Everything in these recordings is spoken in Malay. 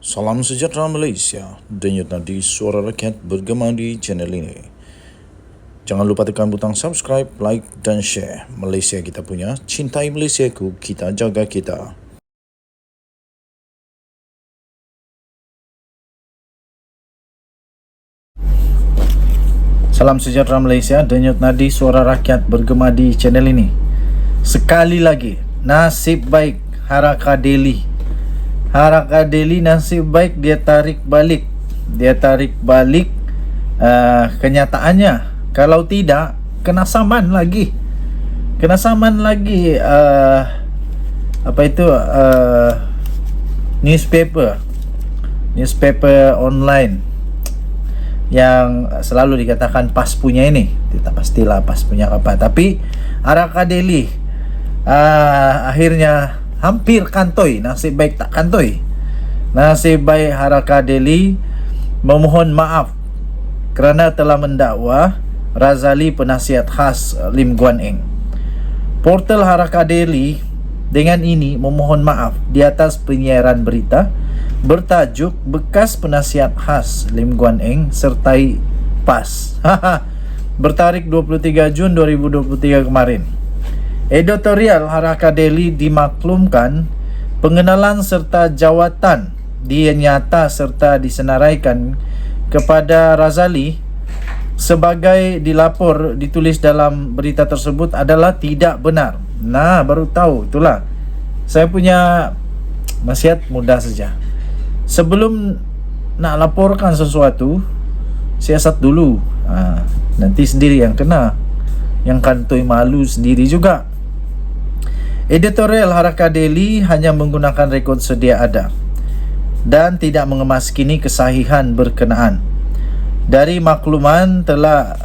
Salam sejahtera Malaysia, denyut nadi suara rakyat bergema di channel ini. Jangan lupa tekan butang subscribe, like dan share. Malaysia kita punya, cintai Malaysiaku, kita jaga kita. Salam sejahtera Malaysia, denyut nadi suara rakyat bergema di channel ini. Sekali lagi, nasib baik Harakah Delhi. Harakah Delhi nasib baik dia tarik balik kenyataannya. Kalau tidak, kena saman lagi newspaper online yang selalu dikatakan PAS punya ini. Tidak pastilah PAS punya apa, tapi Harakah Delhi akhirnya hampir kantoi. Nasib baik tak kantoi. Nasib baik Harakah Delhi memohon maaf kerana telah mendakwa Razali, penasihat khas Lim Guan Eng. Portal Harakah Delhi dengan ini memohon maaf di atas penyiaran berita bertajuk bekas penasihat khas Lim Guan Eng sertai PAS bertarikh 23 Jun 2023 kemarin. Editorial Harakah Delhi dimaklumkan pengenalan serta jawatan dia nyata serta disenaraikan kepada Razali sebagai ditulis dalam berita tersebut adalah tidak benar. Nah, baru tahu, itulah. Saya punya nasihat mudah saja. Sebelum nak laporkan sesuatu, siasat dulu. Nanti sendiri yang kena, yang kantoi malu sendiri juga. Editorial Harakah Delhi hanya menggunakan rekod sedia ada dan tidak mengemaskini kesahihan berkenaan. Dari makluman telah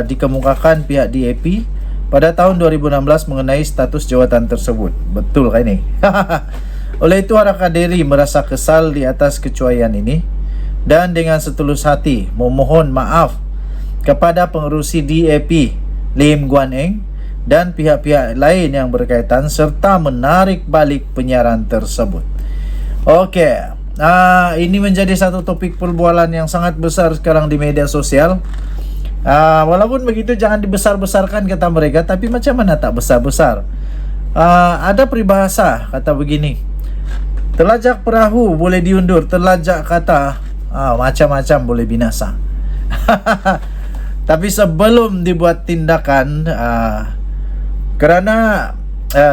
dikemukakan pihak DAP pada tahun 2016 mengenai status jawatan tersebut. Betul kan ini? Oleh itu Harakah Delhi merasa kesal di atas kecuaian ini dan dengan setulus hati memohon maaf kepada pengerusi DAP Lim Guan Eng dan pihak-pihak lain yang berkaitan serta menarik balik penyiaran tersebut. Okey, ini menjadi satu topik perbualan yang sangat besar sekarang di media sosial. Walaupun begitu jangan dibesar-besarkan kata mereka, tapi macam mana tak besar-besar. Ada peribahasa kata begini, telajak perahu boleh diundur, telajak kata macam-macam boleh binasa. Tapi sebelum dibuat tindakan, kerana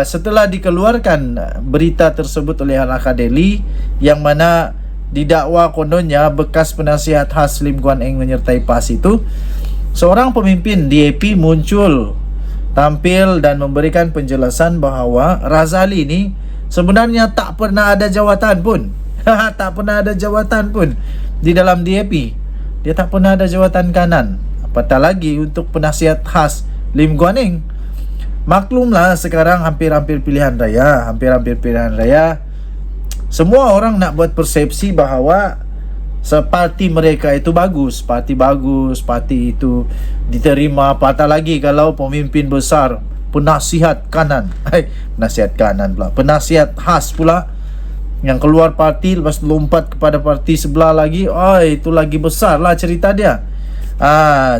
setelah dikeluarkan berita tersebut oleh Harakah Delhi yang mana didakwa kononnya bekas penasihat khas Lim Guan Eng menyertai PAS itu, seorang pemimpin DAP muncul tampil dan memberikan penjelasan bahawa Razali ini sebenarnya tak pernah ada jawatan pun. Tak pernah ada jawatan pun di dalam DAP. Dia tak pernah ada jawatan kanan, apatah lagi untuk penasihat khas Lim Guan Eng. Maklumlah sekarang hampir-hampir pilihan raya, semua orang nak buat persepsi bahawa separti mereka itu bagus, parti itu diterima, apatah lagi kalau pemimpin besar penasihat kanan, penasihat khas pula yang keluar parti lepas lompat kepada parti sebelah lagi, itu lagi besar lah cerita dia.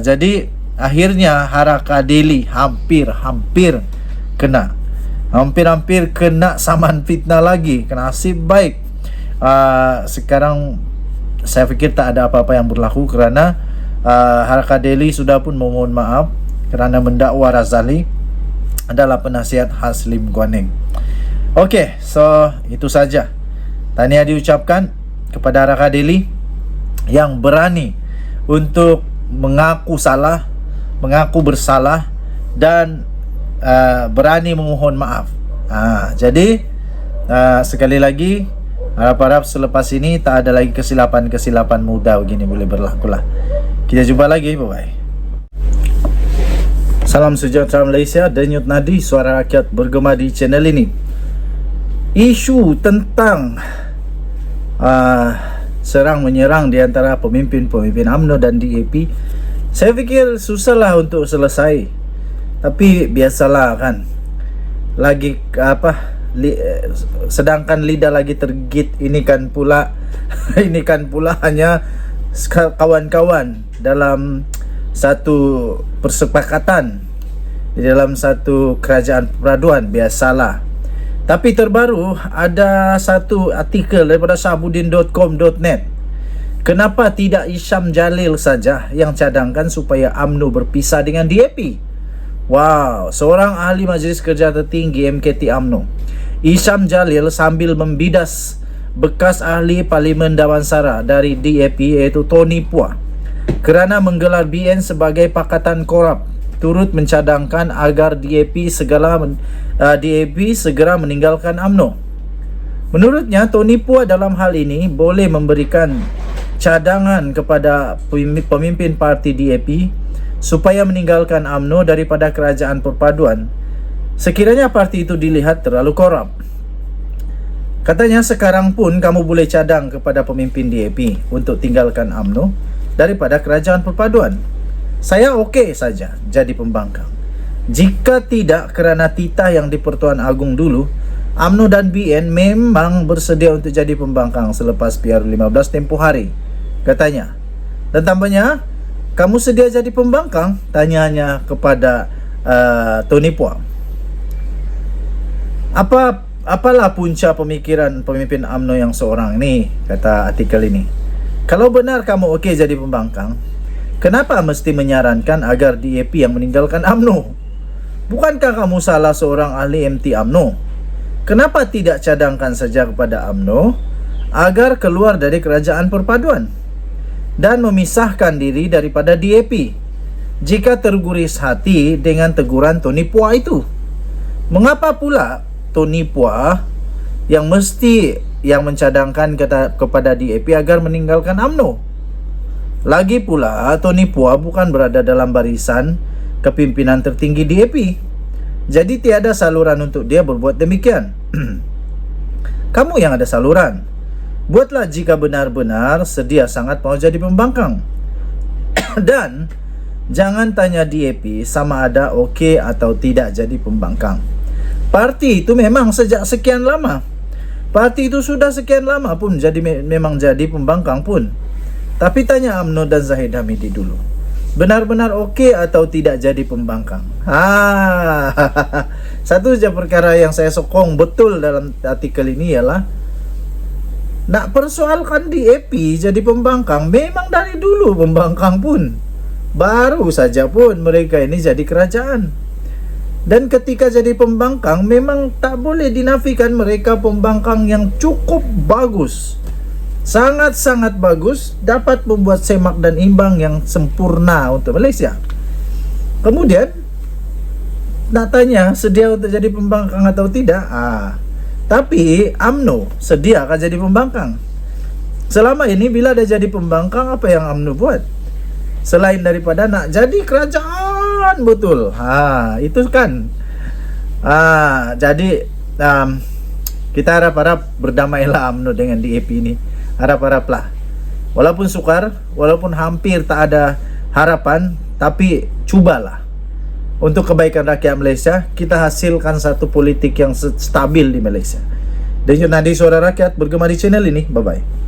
Jadi akhirnya Harakah Delhi hampir kena saman fitnah lagi. Nasib baik sekarang saya fikir tak ada apa-apa yang berlaku kerana Harakah Delhi sudah pun memohon maaf kerana mendakwa Razali adalah penasihat khas Lim Guan Eng. Okey, so itu saja. Tahniah diucapkan kepada Harakah Delhi yang berani untuk mengaku bersalah dan berani memohon maaf. Jadi sekali lagi harap-harap selepas ini tak ada lagi kesilapan mudah begini boleh berlaku lah. Kita jumpa lagi, bye-bye. Salam sejahtera Malaysia, denyut nadi suara rakyat bergema di channel ini. Isu tentang serang menyerang di antara pemimpin UMNO dan DAP, saya fikir susahlah untuk selesai. Tapi biasalah kan, lagi sedangkan lidah lagi tergigit, ini kan pula ini kan pula hanya kawan-kawan dalam satu persepakatan di dalam satu kerajaan perpaduan, biasalah. Tapi terbaru ada satu artikel daripada sahbudin.com.net. Kenapa tidak Isham Jalil saja yang cadangkan supaya UMNO berpisah dengan DAP? Wow, seorang ahli Majlis Kerja Tertinggi MKT UMNO, Isham Jalil, sambil membidas bekas ahli Parlimen Damansara dari DAP iaitu Tony Phua kerana menggelar BN sebagai pakatan korup, turut mencadangkan agar DAP segera meninggalkan UMNO. Menurutnya, Tony Phua dalam hal ini boleh memberikan cadangan kepada pemimpin parti DAP supaya meninggalkan UMNO daripada kerajaan perpaduan sekiranya parti itu dilihat terlalu korup. Katanya, sekarang pun kamu boleh cadang kepada pemimpin DAP untuk tinggalkan UMNO daripada kerajaan perpaduan. Saya okey saja jadi pembangkang. Jika tidak kerana titah yang di Pertuan Agong dulu, UMNO dan BN memang bersedia untuk jadi pembangkang selepas PR15 tempoh hari, katanya. Dan tambahnya, kamu sedia jadi pembangkang? Tanyanya kepada Tony Phua. Apalah punca pemikiran pemimpin UMNO yang seorang ni, kata artikel ini. Kalau benar kamu okey jadi pembangkang, kenapa mesti menyarankan agar DAP yang meninggalkan UMNO? Bukankah kamu salah seorang ahli MT UMNO? Kenapa tidak cadangkan saja kepada UMNO agar keluar dari kerajaan perpaduan dan memisahkan diri daripada DAP jika terguris hati dengan teguran Tony Phua itu? Mengapa pula Tony Phua yang mencadangkan kepada DAP agar meninggalkan UMNO? Lagi pula, Tony Phua bukan berada dalam barisan kepimpinan tertinggi DAP, jadi tiada saluran untuk dia berbuat demikian. Kamu yang ada saluran, buatlah jika benar-benar sedia sangat mau jadi pembangkang. Dan jangan tanya DAP sama ada okey atau tidak jadi pembangkang. Parti itu memang sejak sekian lama, parti itu sudah sekian lama pun memang jadi pembangkang pun. Tapi tanya UMNO dan Zahid Hamidi dulu, benar-benar okey atau tidak jadi pembangkang? Satu saja perkara yang saya sokong betul dalam artikel ini ialah nak persoalkan DAP jadi pembangkang. Memang dari dulu pembangkang pun, baru saja pun mereka ini jadi kerajaan. Dan ketika jadi pembangkang, memang tak boleh dinafikan mereka pembangkang yang cukup bagus, sangat-sangat bagus, dapat membuat semak dan imbang yang sempurna untuk Malaysia. Kemudian nak tanya sedia untuk jadi pembangkang atau tidak? Tapi UMNO sediakah jadi pembangkang? Selama ini bila dia jadi pembangkang, apa yang UMNO buat? Selain daripada nak jadi kerajaan betul. Itu kan. Jadi kita harap-harap berdamailah UMNO dengan DAP ini. Harap-haraplah. Walaupun sukar, walaupun hampir tak ada harapan, tapi cubalah. Untuk kebaikan rakyat Malaysia, kita hasilkan satu politik yang stabil di Malaysia. Dan Nadi Suara Rakyat bergema di channel ini. Bye-bye.